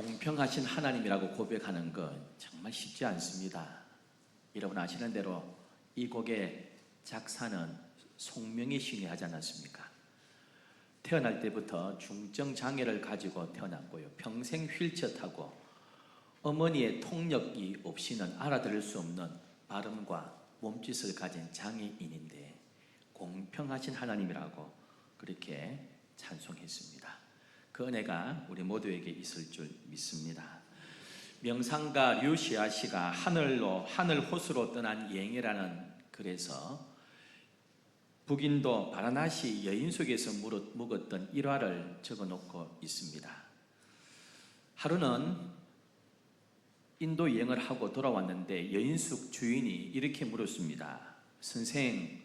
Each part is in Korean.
공평하신 하나님이라고 고백하는 건 정말 쉽지 않습니다. 여러분 아시는 대로 이 곡의 작사는 송명희 시인이 하지 않았습니까? 태어날 때부터 중증 장애를 가지고 태어났고요. 평생 휠체어 타고 어머니의 통역이 없이는 알아들을 수 없는 발음과 몸짓을 가진 장애인인데 공평하신 하나님이라고 그렇게 찬송했습니다. 그 은혜가 우리 모두에게 있을 줄 믿습니다. 명상가 류시아 씨가 하늘 호수로 떠난 여행이라는 글에서 북인도 바라나시 여인 속에서 묵었던 일화를 적어놓고 있습니다. 하루는 인도 여행을 하고 돌아왔는데 여인숙 주인이 이렇게 물었습니다. 선생,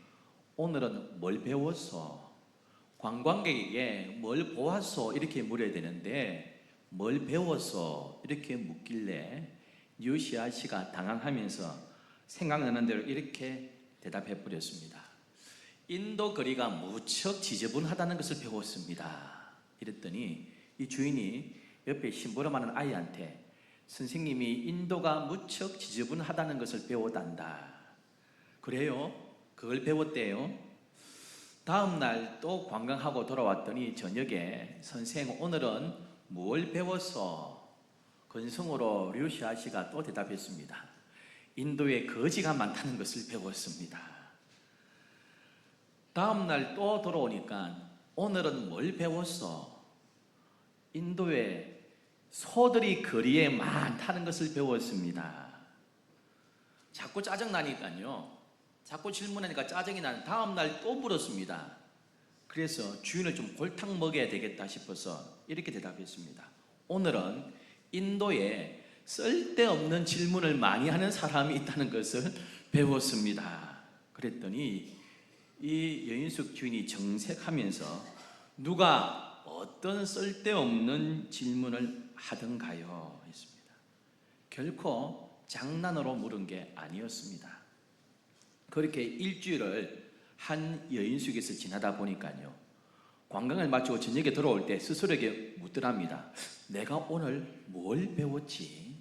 오늘은 뭘 배웠어? 관광객에게 뭘 보았어? 이렇게 물어야 되는데 뭘 배웠어? 이렇게 묻길래 류시아 씨가 당황하면서 생각나는 대로 이렇게 대답해 버렸습니다. 인도 거리가 무척 지저분하다는 것을 배웠습니다. 이랬더니 이 주인이 옆에 심부름하는 아이한테 선생님이 인도가 무척 지저분하다는 것을 배웠단다. 그래요? 그걸 배웠대요? 다음 날 또 관광하고 돌아왔더니 저녁에 선생 오늘은 뭘 배웠어? 건성으로 류시아 씨가 또 대답했습니다. 인도에 거지가 많다는 것을 배웠습니다. 다음 날 또 돌아오니까 오늘은 뭘 배웠어? 인도에 소들이 거리에 많다는 것을 배웠습니다. 자꾸 짜증나니까요. 자꾸 질문하니까 짜증이 나는 다음 날 또 물었습니다. 그래서 주인을 좀 골탕 먹여야 되겠다 싶어서 이렇게 대답했습니다. 오늘은 인도에 쓸데없는 질문을 많이 하는 사람이 있다는 것을 배웠습니다. 그랬더니 이 여인숙 주인이 정색하면서 누가 어떤 쓸데없는 질문을 하던가요? 했습니다. 결코 장난으로 물은 게 아니었습니다. 그렇게 일주일을 한 여인숙에서 지나다 보니까요, 관광을 마치고 저녁에 돌아올 때 스스로에게 묻더랍니다. 내가 오늘 뭘 배웠지?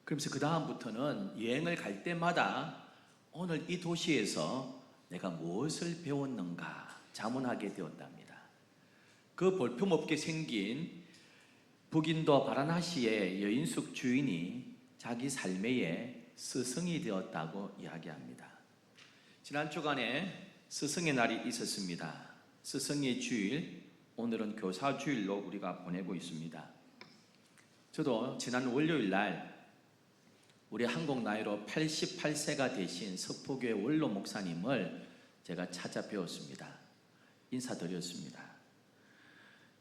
그러면서 그 다음부터는 여행을 갈 때마다 오늘 이 도시에서 내가 무엇을 배웠는가 자문하게 되었답니다. 그 볼품없게 생긴 북인도 바라나시의 여인숙 주인이 자기 삶의 스승이 되었다고 이야기합니다. 지난 주간에 스승의 날이 있었습니다. 스승의 주일, 오늘은 교사 주일로 우리가 보내고 있습니다. 저도 지난 월요일 날 우리 한국 나이로 88세가 되신 석포교회 원로 목사님을 제가 찾아뵈었습니다. 인사드렸습니다.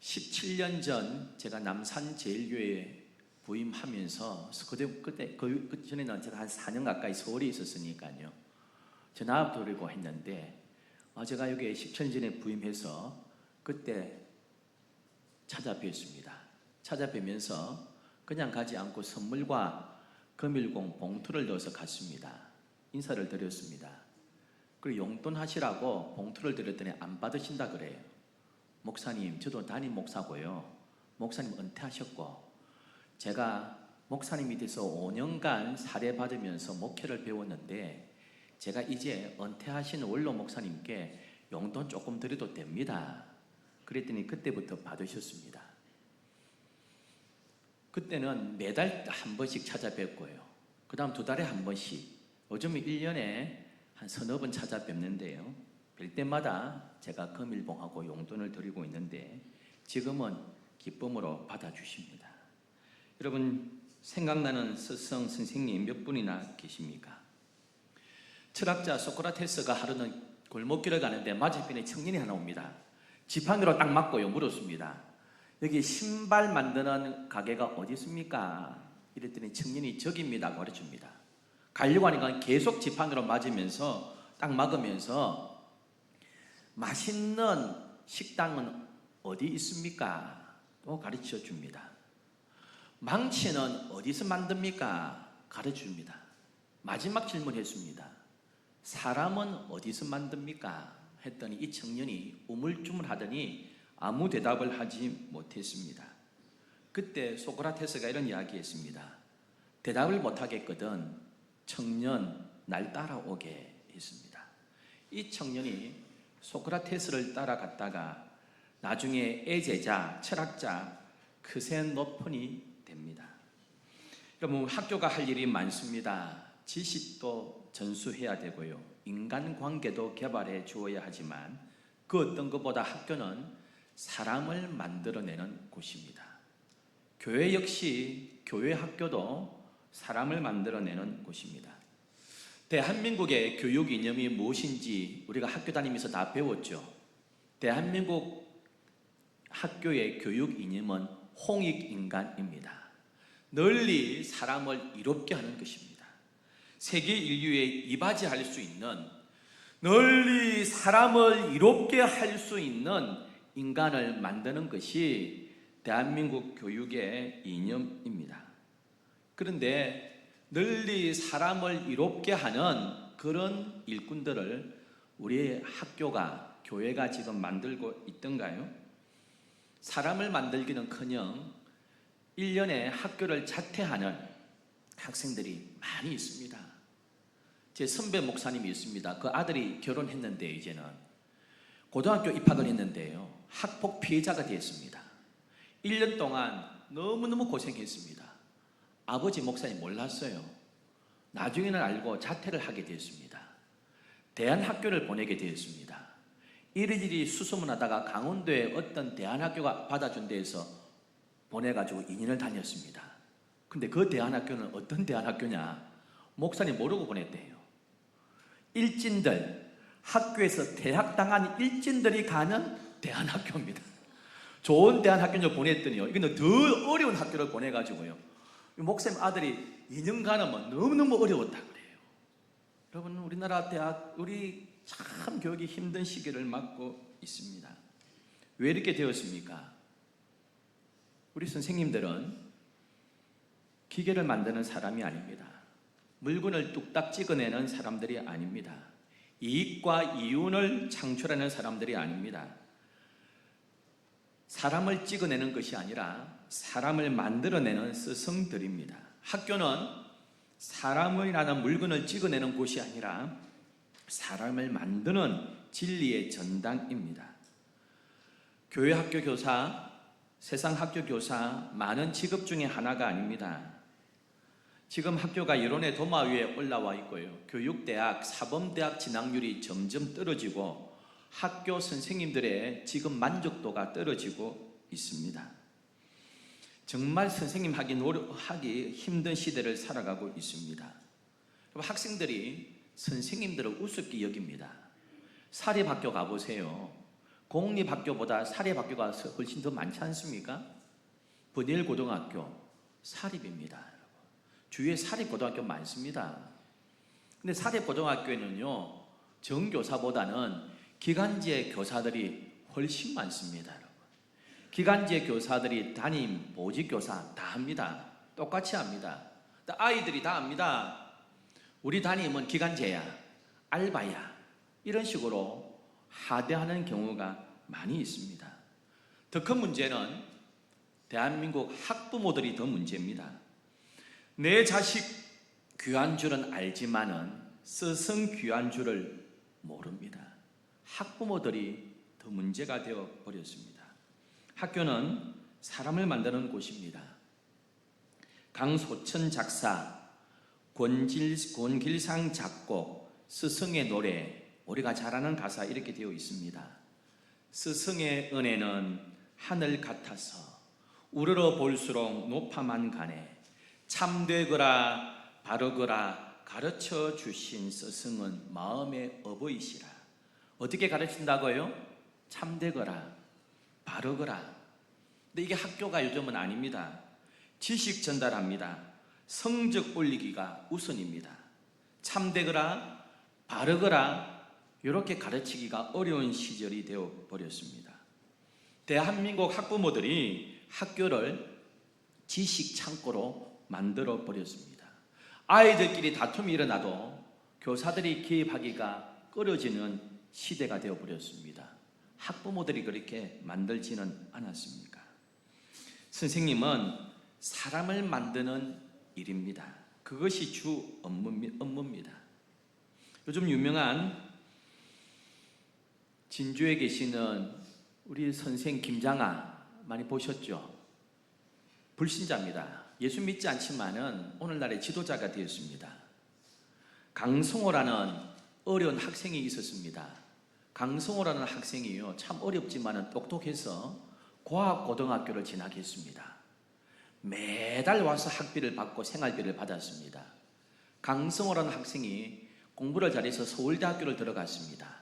17년 전 제가 남산제일교회에 부임하면서 그 전에는 제가 한 4년 가까이 서울에 있었으니까요. 전화 드리고 했는데 제가 여기에 17년 전에 부임해서 그때 찾아뵙습니다. 찾아뵈면서 그냥 가지 않고 선물과 금일공 봉투를 넣어서 갔습니다. 인사를 드렸습니다. 그리고 용돈 하시라고 봉투를 드렸더니 안 받으신다 그래요. 목사님, 저도 담임 목사고요. 목사님 은퇴하셨고 제가 목사님 밑에서 5년간 사례받으면서 목회를 배웠는데 제가 이제 은퇴하신 원로 목사님께 용돈 조금 드려도 됩니다. 그랬더니 그때부터 받으셨습니다. 그때는 매달 한 번씩 찾아뵙고요. 그 다음 2달에 한 번씩, 요즘은 1년에 한 서너 번 찾아뵙는데요. 뵐 때마다 제가 금일봉하고 용돈을 드리고 있는데 지금은 기쁨으로 받아주십니다. 여러분 생각나는 스승 선생님 몇 분이나 계십니까? 철학자 소크라테스가 하루는 골목길을 가는데 맞은편에 청년이 하나 옵니다. 지팡이로 딱 맞고요 물었습니다. 여기 신발 만드는 가게가 어디 있습니까? 이랬더니 청년이 저기입니다 가르쳐줍니다. 가려고 하니까 계속 지팡이로 맞으면서 딱 막으면서 맛있는 식당은 어디 있습니까? 또 가르쳐 줍니다. 망치는 어디서 만듭니까? 가르쳐 줍니다. 마지막 질문했습니다. 사람은 어디서 만듭니까? 했더니 이 청년이 우물쭈물 하더니 아무 대답을 하지 못했습니다. 그때 소크라테스가 이런 이야기했습니다. 대답을 못하겠거든 청년 날 따라오게 했습니다. 이 청년이 소크라테스를 따라갔다가 나중에 애제자, 철학자 크세노폰이 됩니다. 그러면 학교가 할 일이 많습니다. 지식도 전수해야 되고요. 인간관계도 개발해 주어야 하지만 그 어떤 것보다 학교는 사람을 만들어내는 곳입니다. 교회 역시 교회 학교도 사람을 만들어내는 곳입니다. 대한민국의 교육 이념이 무엇인지 우리가 학교 다니면서 다 배웠죠. 대한민국 학교의 교육 이념은 홍익인간입니다. 널리 사람을 이롭게 하는 것입니다. 세계 인류에 이바지할 수 있는, 널리 사람을 이롭게 할 수 있는 인간을 만드는 것이 대한민국 교육의 이념입니다. 그런데 널리 사람을 이롭게 하는 그런 일꾼들을 우리의 학교가, 교회가 지금 만들고 있던가요? 사람을 만들기는커녕 1년에 학교를 자퇴하는 학생들이 많이 있습니다. 제 선배 목사님이 있습니다. 그 아들이 결혼했는데 이제는 고등학교 입학을 했는데요, 학폭 피해자가 되었습니다. 1년 동안 너무너무 고생했습니다. 아버지 목사님 몰랐어요. 나중에는 알고 자퇴를 하게 되었습니다. 대안학교를 보내게 되었습니다. 이리저리 수소문하다가 강원도에 어떤 대안학교가 받아준 데에서 보내가지고 2년을 다녔습니다. 근데 그 대안학교는 어떤 대안학교냐? 목사님 모르고 보냈대요. 일진들, 학교에서 퇴학당한 일진들이 가는 대안학교입니다. 좋은 대안학교를 보냈더니요, 이건 더 어려운 학교를 보내가지고요, 목사님 아들이 2년간은 너무너무 어려웠다 그래요. 여러분, 우리나라 대학, 우리 참 교육이 힘든 시기를 맞고 있습니다. 왜 이렇게 되었습니까? 우리 선생님들은 기계를 만드는 사람이 아닙니다. 물건을 뚝딱 찍어내는 사람들이 아닙니다. 이익과 이윤을 창출하는 사람들이 아닙니다. 사람을 찍어내는 것이 아니라 사람을 만들어내는 스승들입니다. 학교는 사람이라는 물건을 찍어내는 곳이 아니라 사람을 만드는 진리의 전당입니다. 교회 학교 교사, 세상 학교 교사 많은 직업 중에 하나가 아닙니다. 지금 학교가 여론의 도마 위에 올라와 있고요, 교육대학, 사범대학 진학률이 점점 떨어지고 학교 선생님들의 지금 만족도가 떨어지고 있습니다. 정말 선생님 하기 힘든 시대를 살아가고 있습니다. 학생들이 선생님들을 우습게 여깁니다. 사립학교 가보세요. 공립학교보다 사립학교가 훨씬 더 많지 않습니까? 번일고등학교 사립입니다. 주위에 사립고등학교 많습니다. 근데 사립고등학교에는요, 정교사보다는 기간제 교사들이 훨씬 많습니다. 기간제 교사들이 담임, 보직교사 다 합니다. 똑같이 합니다. 아이들이 다 합니다. 우리 담임은 기간제야, 알바야, 이런 식으로 하대하는 경우가 많이 있습니다. 더 큰 문제는 대한민국 학부모들이 더 문제입니다. 내 자식 귀한 줄은 알지만은 스승 귀한 줄을 모릅니다. 학부모들이 더 문제가 되어 버렸습니다. 학교는 사람을 만드는 곳입니다. 강소천 작사, 권길상 작곡, 스승의 노래, 우리가 잘 아는 가사 이렇게 되어 있습니다. 스승의 은혜는 하늘 같아서 우러러 볼수록 높아만 가네. 참되거라 바르거라 가르쳐 주신 스승은 마음의 어버이시라. 어떻게 가르친다고요? 참되거라 바르거라. 근데 이게 학교가 요즘은 아닙니다. 지식 전달합니다. 성적 올리기가 우선입니다. 참되거라 바르거라 이렇게 가르치기가 어려운 시절이 되어 버렸습니다. 대한민국 학부모들이 학교를 지식 창고로 만들어 버렸습니다. 아이들끼리 다툼이 일어나도 교사들이 개입하기가 꺼려지는 시대가 되어 버렸습니다. 학부모들이 그렇게 만들지는 않았습니까? 선생님은 사람을 만드는 일입니다. 그것이 주 업무입니다. 요즘 유명한 진주에 계시는 우리 선생 김장아 많이 보셨죠? 불신자입니다. 예수 믿지 않지만은 오늘날의 지도자가 되었습니다. 강성호라는 어려운 학생이 있었습니다. 강성호라는 학생이요, 참 어렵지만은 똑똑해서 고학고등학교를 진학했습니다. 매달 와서 학비를 받고 생활비를 받았습니다. 강성호라는 학생이 공부를 잘해서 서울대학교를 들어갔습니다.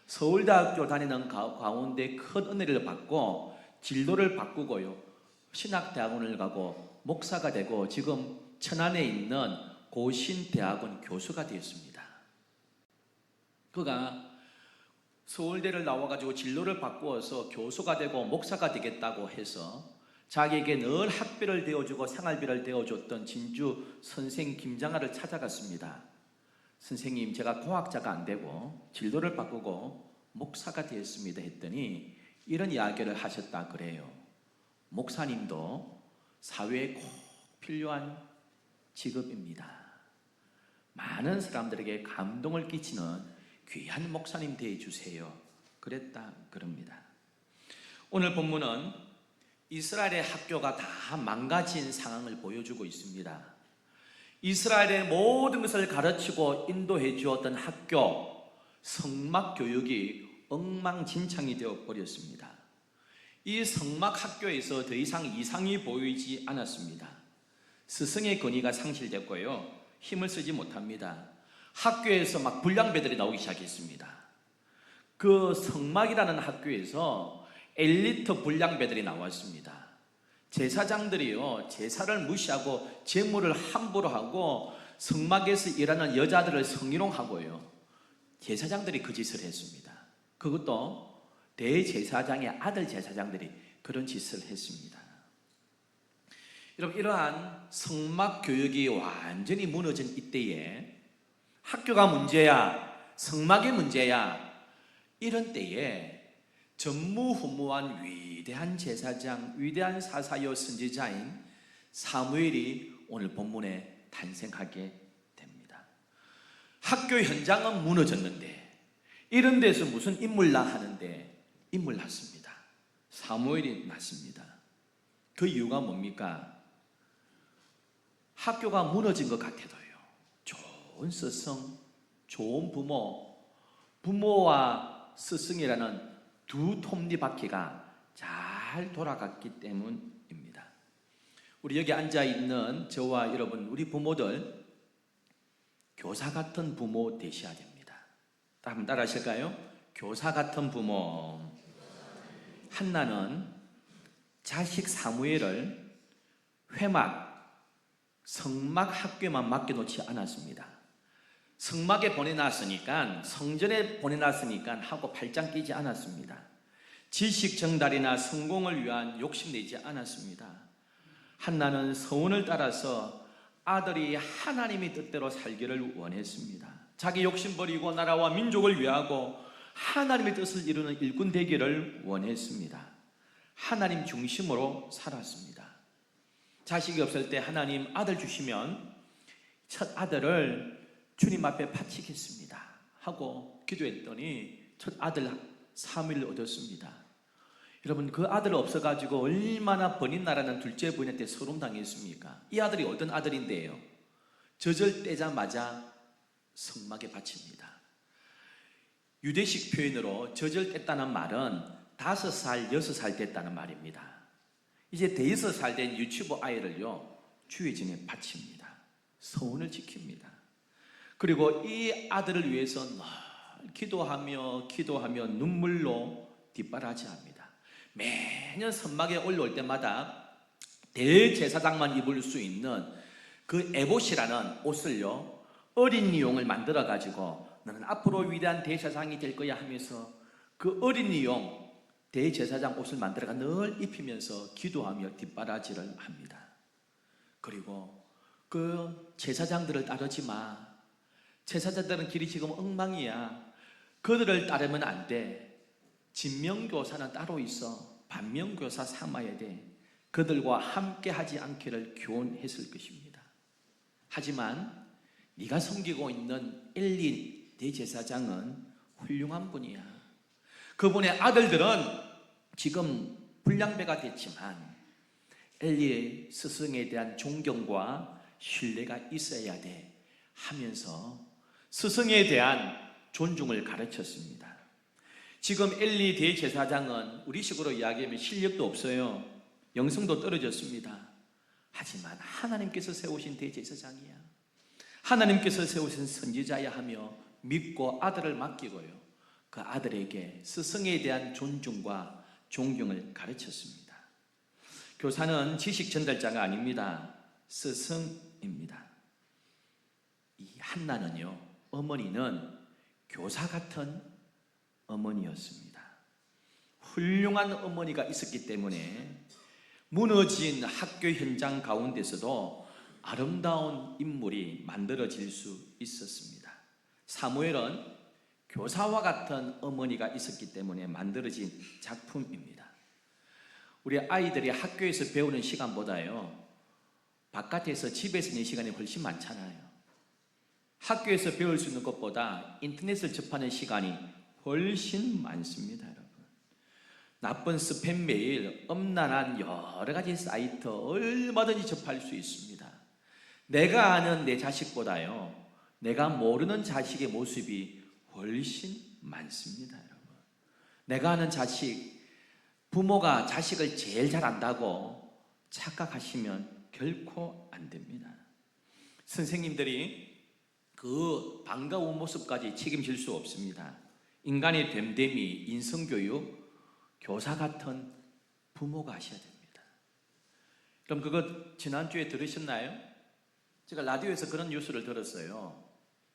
서울대학교 다니는 가운데 큰 은혜를 받고 진로를 바꾸고요, 신학대학원을 가고 목사가 되고 지금 천안에 있는 고신대학원 교수가 되었습니다. 그가 서울대를 나와가지고 진로를 바꾸어서 교수가 되고 목사가 되겠다고 해서 자기에게 늘 학비를 대어주고 생활비를 대어줬던 진주 선생 김장아를 찾아갔습니다. 선생님, 제가 공학자가 안 되고 진로를 바꾸고 목사가 되었습니다 했더니 이런 이야기를 하셨다 그래요. 목사님도 사회에 꼭 필요한 직업입니다. 많은 사람들에게 감동을 끼치는 귀한 목사님 되어주세요. 그랬다 그럽니다. 오늘 본문은 이스라엘의 학교가 다 망가진 상황을 보여주고 있습니다. 이스라엘의 모든 것을 가르치고 인도해 주었던 학교, 성막 교육이 엉망진창이 되어 버렸습니다. 이 성막 학교에서 더 이상 이상이 보이지 않았습니다. 스승의 권위가 상실됐고요, 힘을 쓰지 못합니다. 학교에서 막 불량배들이 나오기 시작했습니다. 그 성막이라는 학교에서 엘리트 불량배들이 나왔습니다. 제사장들이요, 제사를 무시하고 재물을 함부로 하고 성막에서 일하는 여자들을 성희롱하고요, 제사장들이 그 짓을 했습니다. 그것도 대제사장의 아들 제사장들이 그런 짓을 했습니다. 여러분, 이러한 성막 교육이 완전히 무너진 이때에 학교가 문제야, 성막이 문제야, 이런 때에 전무후무한 위대한 제사장, 위대한 사사여 선지자인 사무엘이 오늘 본문에 탄생하게 됩니다. 학교 현장은 무너졌는데 이런 데서 무슨 인물나 하는데 인물 났습니다. 사무엘이 났습니다. 그 이유가 뭡니까? 학교가 무너진 것 같아도요, 좋은 스승, 좋은 부모와 스승이라는 두 톱니바퀴가 잘 돌아갔기 때문입니다. 우리 여기 앉아있는 저와 여러분, 우리 부모들 교사 같은 부모 되셔야 됩니다. 한번 따라 하실까요? 교사 같은 부모. 한나는 자식 사무엘을 회막, 성막 학교에만 맡겨놓지 않았습니다. 성막에 보내놨으니까, 성전에 보내놨으니까 하고 팔짱 끼지 않았습니다. 지식 정달이나 성공을 위한 욕심내지 않았습니다. 한나는 서원을 따라서 아들이 하나님의 뜻대로 살기를 원했습니다. 자기 욕심 버리고 나라와 민족을 위하고 하나님의 뜻을 이루는 일꾼 되기를 원했습니다. 하나님 중심으로 살았습니다. 자식이 없을 때 하나님 아들 주시면 첫 아들을 주님 앞에 바치겠습니다 하고 기도했더니 첫 아들 사무엘을 얻었습니다. 여러분, 그 아들 없어가지고 얼마나 번인 나라는 둘째 부인한테 소름 당했습니까? 이 아들이 어떤 아들인데요, 젖을 떼자마자 성막에 바칩니다. 유대식 표현으로 젖을 뗐다는 말은 5살, 6살 됐다는 말입니다. 이제 5살 된 유치부 아이를요, 주의 전에 바칩니다. 서원을 지킵니다. 그리고 이 아들을 위해서 늘 기도하며 눈물로 뒷바라지합니다. 매년 성막에 올라올 때마다 대제사장만 입을 수 있는 그 에봇이라는 옷을요, 어린 용을 만들어 가지고 너는 앞으로 위대한 대제사장이 될 거야 하면서 그 어린 용 대제사장 옷을 만들어가 늘 입히면서 기도하며 뒷바라지를 합니다. 그리고 그 제사장들을 따르지 마. 제사장들은 길이 지금 엉망이야. 그들을 따르면 안 돼. 진명교사는 따로 있어. 반면교사 삼아야 돼. 그들과 함께 하지 않기를 교훈했을 것입니다. 하지만 네가 섬기고 있는 엘리 대제사장은 훌륭한 분이야. 그분의 아들들은 지금 불량배가 됐지만 엘리의 스승에 대한 존경과 신뢰가 있어야 돼 하면서 스승에 대한 존중을 가르쳤습니다. 지금 엘리 대제사장은 우리식으로 이야기하면 실력도 없어요. 영성도 떨어졌습니다. 하지만 하나님께서 세우신 대제사장이야. 하나님께서 세우신 선지자야 하며 믿고 아들을 맡기고요. 그 아들에게 스승에 대한 존중과 존경을 가르쳤습니다. 교사는 지식 전달자가 아닙니다. 스승입니다. 이 한나는요, 어머니는 교사 같은 어머니였습니다. 훌륭한 어머니가 있었기 때문에 무너진 학교 현장 가운데서도 아름다운 인물이 만들어질 수 있었습니다. 사무엘은 교사와 같은 어머니가 있었기 때문에 만들어진 작품입니다. 우리 아이들이 학교에서 배우는 시간보다요, 바깥에서 집에서 있는 시간이 훨씬 많잖아요. 학교에서 배울 수 있는 것보다 인터넷을 접하는 시간이 훨씬 많습니다, 여러분. 나쁜 스팸 메일, 엄난한 여러 가지 사이트 얼마든지 접할 수 있습니다. 내가 아는 내 자식보다요, 내가 모르는 자식의 모습이 훨씬 많습니다, 여러분. 내가 아는 자식, 부모가 자식을 제일 잘 안다고 착각하시면 결코 안 됩니다. 선생님들이 그 반가운 모습까지 책임질 수 없습니다. 인간의 됨됨이, 인성교육, 교사 같은 부모가 하셔야 됩니다. 그럼 그거 지난주에 들으셨나요? 제가 라디오에서 그런 뉴스를 들었어요.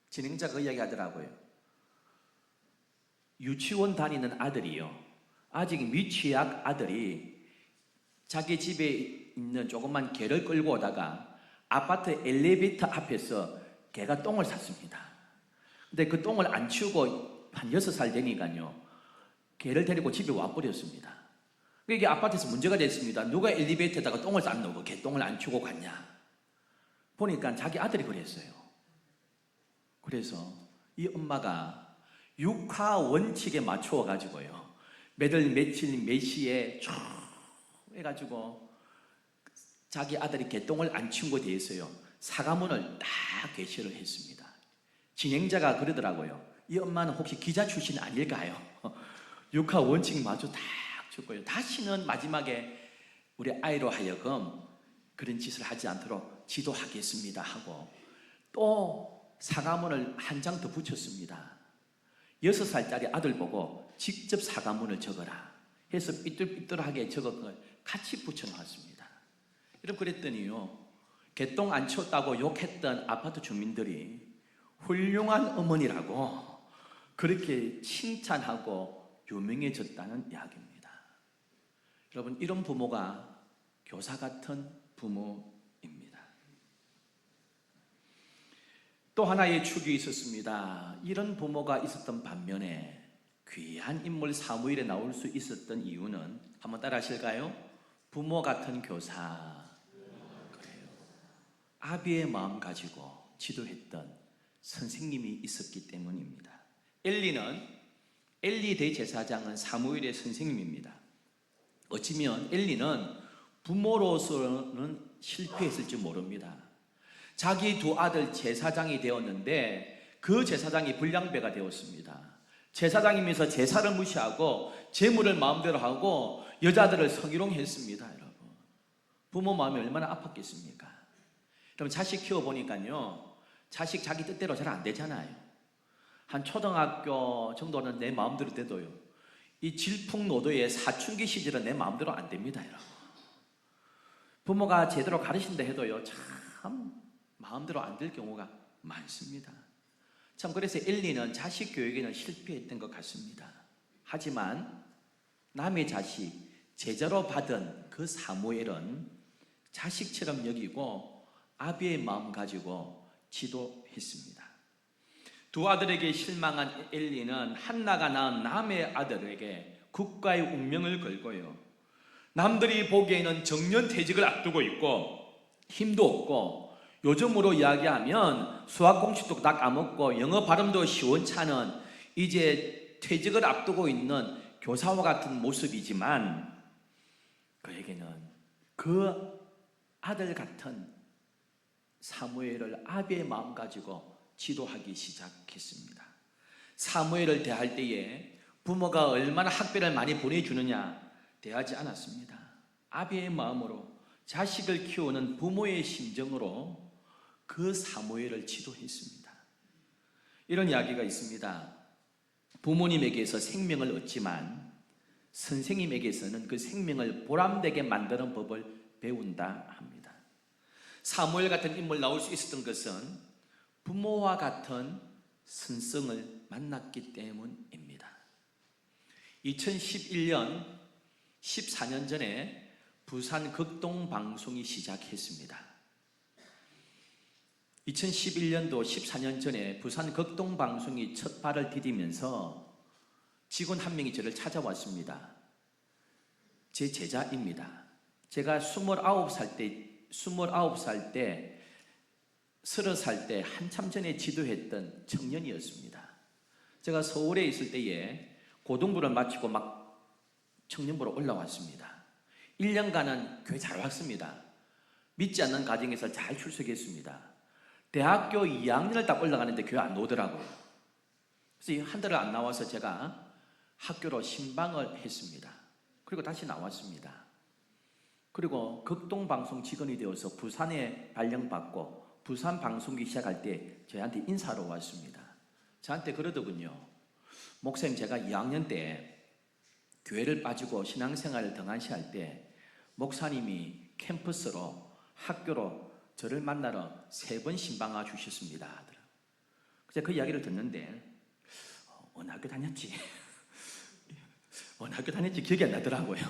진행자가 그 이야기 하더라고요. 유치원 다니는 아들이요, 아직 미취학 아들이 자기 집에 있는 조그만 개를 끌고 오다가 아파트 엘리베이터 앞에서 개가 똥을 쌌습니다. 근데 그 똥을 안 치우고 한 6살 되니까요, 개를 데리고 집에 와버렸습니다. 이게 아파트에서 문제가 됐습니다. 누가 엘리베이터에다가 똥을 쌌노? 개 똥을 안 치우고 갔냐? 보니까 자기 아들이 그랬어요. 그래서 이 엄마가 육하 원칙에 맞추어 가지고요, 매달 며칠 몇 시에 쭉 해가지고 자기 아들이 개똥을 안 치운 것에 대해서요, 사과문을 딱 게시를 했습니다. 진행자가 그러더라고요. 이 엄마는 혹시 기자 출신 아닐까요? 육하 원칙 마저 딱 줬고요. 다시는 마지막에 우리 아이로 하여금 그런 짓을 하지 않도록 지도하겠습니다 하고 또 사과문을 한 장 더 붙였습니다. 6살짜리 아들 보고 직접 사과문을 적어라 해서 삐뚤삐뚤하게 적은 걸 같이 붙여놨습니다. 여러분, 그랬더니요, 개똥 안 치웠다고 욕했던 아파트 주민들이 훌륭한 어머니라고 그렇게 칭찬하고 유명해졌다는 이야기입니다. 여러분, 이런 부모가 교사 같은 부모입니다. 또 하나의 축이 있었습니다. 이런 부모가 있었던 반면에 귀한 인물 사무엘에 나올 수 있었던 이유는 한번 따라 하실까요? 부모 같은 교사. 그래요. 아비의 마음 가지고 지도했던 선생님이 있었기 때문입니다. 엘리 대제사장은 사무엘의 선생님입니다. 어찌면 엘리는 부모로서는 실패했을지 모릅니다. 자기 두 아들 제사장이 되었는데 그 제사장이 불량배가 되었습니다. 제사장이면서 제사를 무시하고 재물을 마음대로 하고 여자들을 성희롱했습니다. 여러분, 부모 마음이 얼마나 아팠겠습니까? 그럼 자식 키워보니까요, 자식 자기 뜻대로 잘 안 되잖아요. 한 초등학교 정도는 내 마음대로 돼도요, 이 질풍노도의 사춘기 시절은 내 마음대로 안 됩니다. 여러분, 부모가 제대로 가르친다 해도요, 참 마음대로 안 될 경우가 많습니다. 참, 그래서 엘리는 자식 교육에는 실패했던 것 같습니다. 하지만 남의 자식 제자로 받은 그 사무엘은 자식처럼 여기고 아비의 마음 가지고 지도했습니다. 두 아들에게 실망한 엘리는 한나가 낳은 남의 아들에게 국가의 운명을 걸고요, 남들이 보기에는 정년퇴직을 앞두고 있고 힘도 없고 요즘으로 이야기하면 수학 공식도 다 까먹고 영어 발음도 시원찮은 이제 퇴직을 앞두고 있는 교사와 같은 모습이지만 그에게는 그 아들 같은 사무엘을 아비의 마음 가지고 지도하기 시작했습니다. 사무엘을 대할 때에 부모가 얼마나 학비를 많이 보내주느냐 대하지 않았습니다. 아비의 마음으로 자식을 키우는 부모의 심정으로 그 사무엘을 지도했습니다. 이런 이야기가 있습니다. 부모님에게서 생명을 얻지만 선생님에게서는 그 생명을 보람되게 만드는 법을 배운다 합니다. 사무엘 같은 인물 나올 수 있었던 것은 부모와 같은 선성을 만났기 때문입니다. 2011년 14년 전에 부산 극동방송이 시작했습니다. 2011년도 14년 전에 부산 극동방송이 첫 발을 디디면서 직원 한 명이 저를 찾아왔습니다. 제 제자입니다. 제가 29살 때 30살 때 한참 전에 지도했던 청년이었습니다. 제가 서울에 있을 때에 고등부를 마치고 막 청년부로 올라왔습니다. 1년간은 교회 잘 왔습니다. 믿지 않는 가정에서 잘 출석했습니다. 대학교 2학년을 딱 올라가는데 교회 안 오더라고요. 그래서 한 달을 안 나와서 제가 학교로 신방을 했습니다. 그리고 다시 나왔습니다. 그리고 극동방송 직원이 되어서 부산에 발령받고 부산 방송국이 시작할 때 저한테 인사하러 왔습니다. 저한테 그러더군요. 목사님, 제가 2학년 때 교회를 빠지고 신앙생활을 등한시할 때 목사님이 캠퍼스로 학교로 저를 만나러 3번 신방아 주셨습니다. 그래서 그 이야기를 듣는데 어느 학교 다녔지? 어느 학교 다녔지 기억이 안 나더라고요.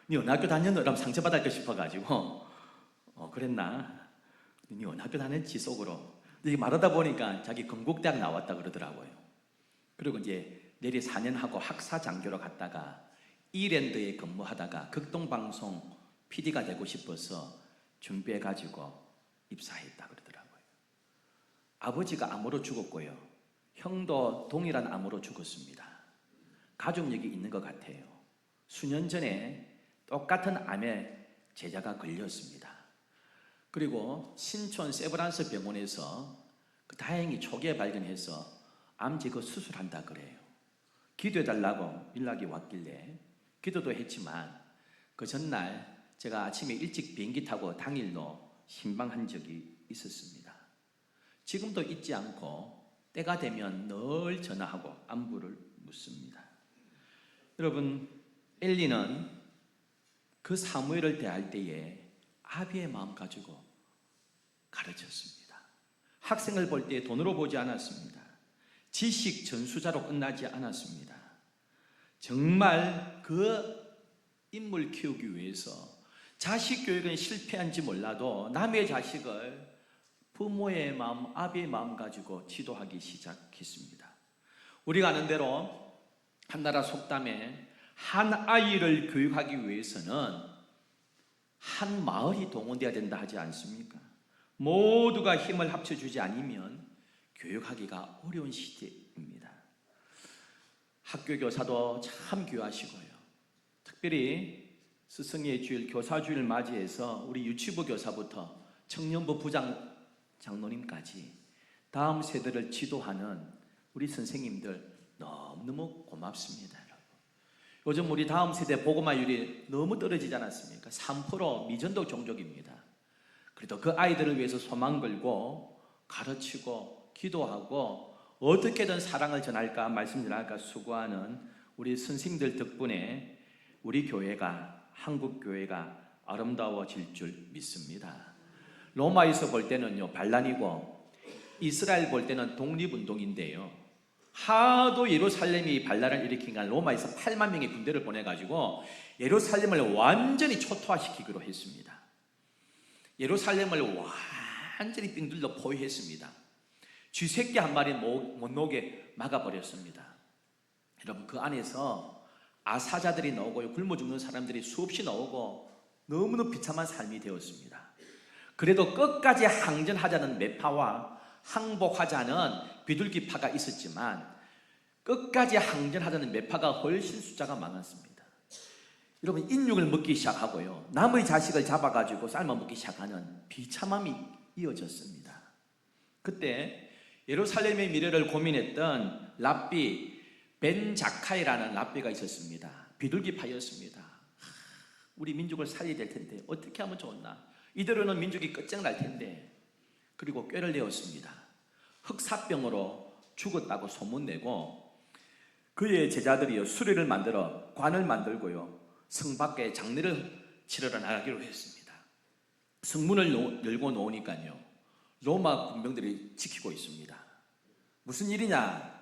니 어느 학교 다녔노? 상처받을까 싶어가지고 그랬나? 니 어느 학교 다녔지? 속으로. 근데 말하다 보니까 자기 건국대학 나왔다 그러더라고요. 그리고 이제 내리 4년 하고 학사장교로 갔다가 이랜드에 근무하다가 극동방송 PD가 되고 싶어서 준비해가지고 입사했다 그러더라고요. 아버지가 암으로 죽었고요. 형도 동일한 암으로 죽었습니다. 가족력이 있는 것 같아요. 수년 전에 똑같은 암에 제자가 걸렸습니다. 그리고 신촌 세브란스 병원에서 다행히 초기에 발견해서 암 제거 수술한다 그래요. 기도해달라고 연락이 왔길래 기도도 했지만 그 전날 제가 아침에 일찍 비행기 타고 당일로 신방한 적이 있었습니다. 지금도 잊지 않고 때가 되면 늘 전화하고 안부를 묻습니다. 여러분, 엘리는 그 사무엘을 대할 때에 아비의 마음 가지고 가르쳤습니다. 학생을 볼 때 돈으로 보지 않았습니다. 지식 전수자로 끝나지 않았습니다. 정말 그 인물 키우기 위해서 자식 교육은 실패한지 몰라도 남의 자식을 부모의 마음, 아비의 마음 가지고 지도하기 시작했습니다. 우리가 아는 대로 한나라 속담에 한 아이를 교육하기 위해서는 한 마을이 동원되어야 된다 하지 않습니까? 모두가 힘을 합쳐주지 않으면 교육하기가 어려운 시대입니다. 학교 교사도 참 귀하시고요. 특별히 스승의 주일, 교사주일 맞이해서 우리 유치부 교사부터 청년부 부장 장로님까지 다음 세대를 지도하는 우리 선생님들 너무너무 고맙습니다. 요즘 우리 다음 세대 복음화율이 너무 떨어지지 않았습니까? 3% 미전도 종족입니다. 그래도 그 아이들을 위해서 소망 걸고 가르치고 기도하고 어떻게든 사랑을 전할까 말씀 전할까 수고하는 우리 선생님들 덕분에 우리 교회가, 한국 교회가 아름다워질 줄 믿습니다. 로마에서 볼 때는요 반란이고 이스라엘 볼 때는 독립운동인데요, 하도 예루살렘이 반란을 일으키니까 로마에서 8만 명의 군대를 보내가지고 예루살렘을 완전히 초토화시키기로 했습니다. 예루살렘을 완전히 빙둘러 포위했습니다. 쥐새끼 한 마리 못 나오게 막아버렸습니다. 여러분, 그 안에서 아사자들이 나오고요, 굶어 죽는 사람들이 수없이 나오고 너무나 비참한 삶이 되었습니다. 그래도 끝까지 항전하자는 매파와 항복하자는 비둘기파가 있었지만 끝까지 항전하자는 매파가 훨씬 숫자가 많았습니다. 여러분, 인육을 먹기 시작하고요, 남의 자식을 잡아가지고 삶아 먹기 시작하는 비참함이 이어졌습니다. 그때 예루살렘의 미래를 고민했던 랍비 벤 자카이라는 랍비가 있었습니다. 비둘기파였습니다. 우리 민족을 살려야 될 텐데 어떻게 하면 좋나? 이대로는 민족이 끝장날 텐데. 그리고 꾀를 내었습니다. 흑사병으로 죽었다고 소문내고 그의 제자들이요, 수레를 만들어 관을 만들고요, 성 밖에 장례를 치르러 나가기로 했습니다. 성문을 열고 놓으니까요, 로마 군병들이 지키고 있습니다. 무슨 일이냐?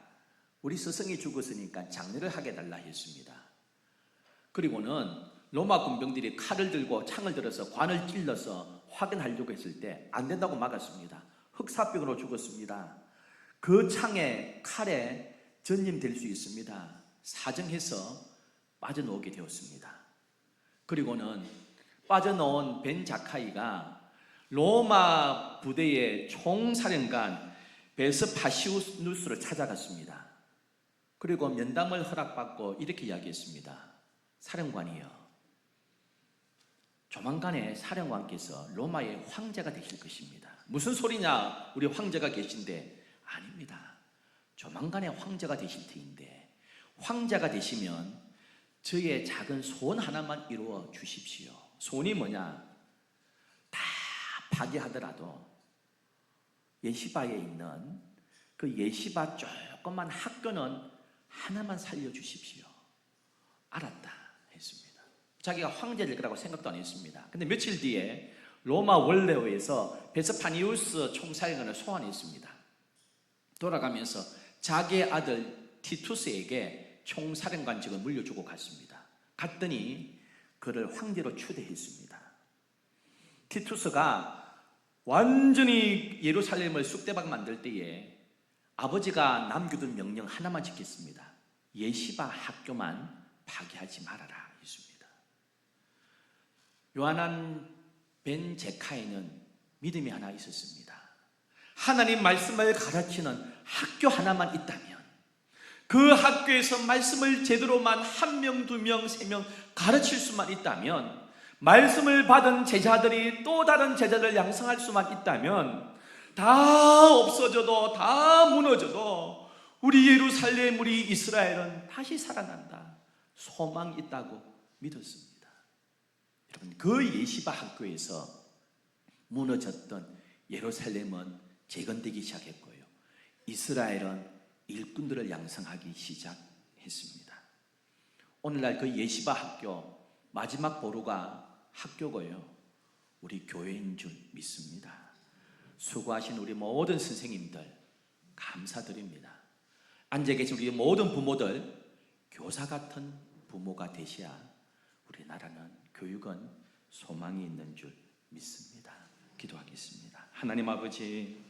우리 스승이 죽었으니까 장례를 하게 달라 했습니다. 그리고는 로마 군병들이 칼을 들고 창을 들어서 관을 찔러서 확인하려고 했을 때 안 된다고 막았습니다. 흑사병으로 죽었습니다. 그 창에 칼에 전염될 수 있습니다. 사정해서 빠져나오게 되었습니다. 그리고는 빠져나온 벤 자카이가 로마 부대의 총사령관 베스파시우스를 찾아갔습니다. 그리고 면담을 허락받고 이렇게 이야기했습니다. 사령관이요, 조만간에 사령관께서 로마의 황제가 되실 것입니다. 무슨 소리냐? 우리 황제가 계신데. 아닙니다. 조만간에 황제가 되실 터인데 황제가 되시면 저의 작은 소원 하나만 이루어 주십시오. 소원이 뭐냐? 다 파괴하더라도 예시바에 있는 그 예시바 조그만 학교는 하나만 살려주십시오. 알았다 했습니다. 자기가 황제 될 거라고 생각도 안 했습니다. 근데 며칠 뒤에 로마 원래호에서 베스파니우스 총사령관을 소환했습니다. 돌아가면서 자기의 아들 티투스에게 총사령관직을 물려주고 갔습니다. 갔더니 그를 황제로 추대했습니다. 티투스가 완전히 예루살렘을 쑥대밭 만들 때에 아버지가 남겨둔 명령 하나만 지켰습니다. 예시바 학교만 파괴하지 말아라 했습니다. 요한한 벤 제카에는 믿음이 하나 있었습니다. 하나님 말씀을 가르치는 학교 하나만 있다면, 그 학교에서 말씀을 제대로만 1명, 2명, 3명 가르칠 수만 있다면, 말씀을 받은 제자들이 또 다른 제자를 양성할 수만 있다면, 다 없어져도 다 무너져도 우리 예루살렘, 우리 이스라엘은 다시 살아난다, 소망이 있다고 믿었습니다. 여러분, 그 예시바 학교에서 무너졌던 예루살렘은 재건되기 시작했고요, 이스라엘은 일꾼들을 양성하기 시작했습니다. 오늘날 그 예시바 학교 마지막 보루가 학교고요, 우리 교회인 줄 믿습니다. 수고하신 우리 모든 선생님들 감사드립니다. 앉아 계신 우리 모든 부모들, 교사 같은 부모가 되셔야 우리나라는, 교육은 소망이 있는 줄 믿습니다. 기도하겠습니다. 하나님 아버지,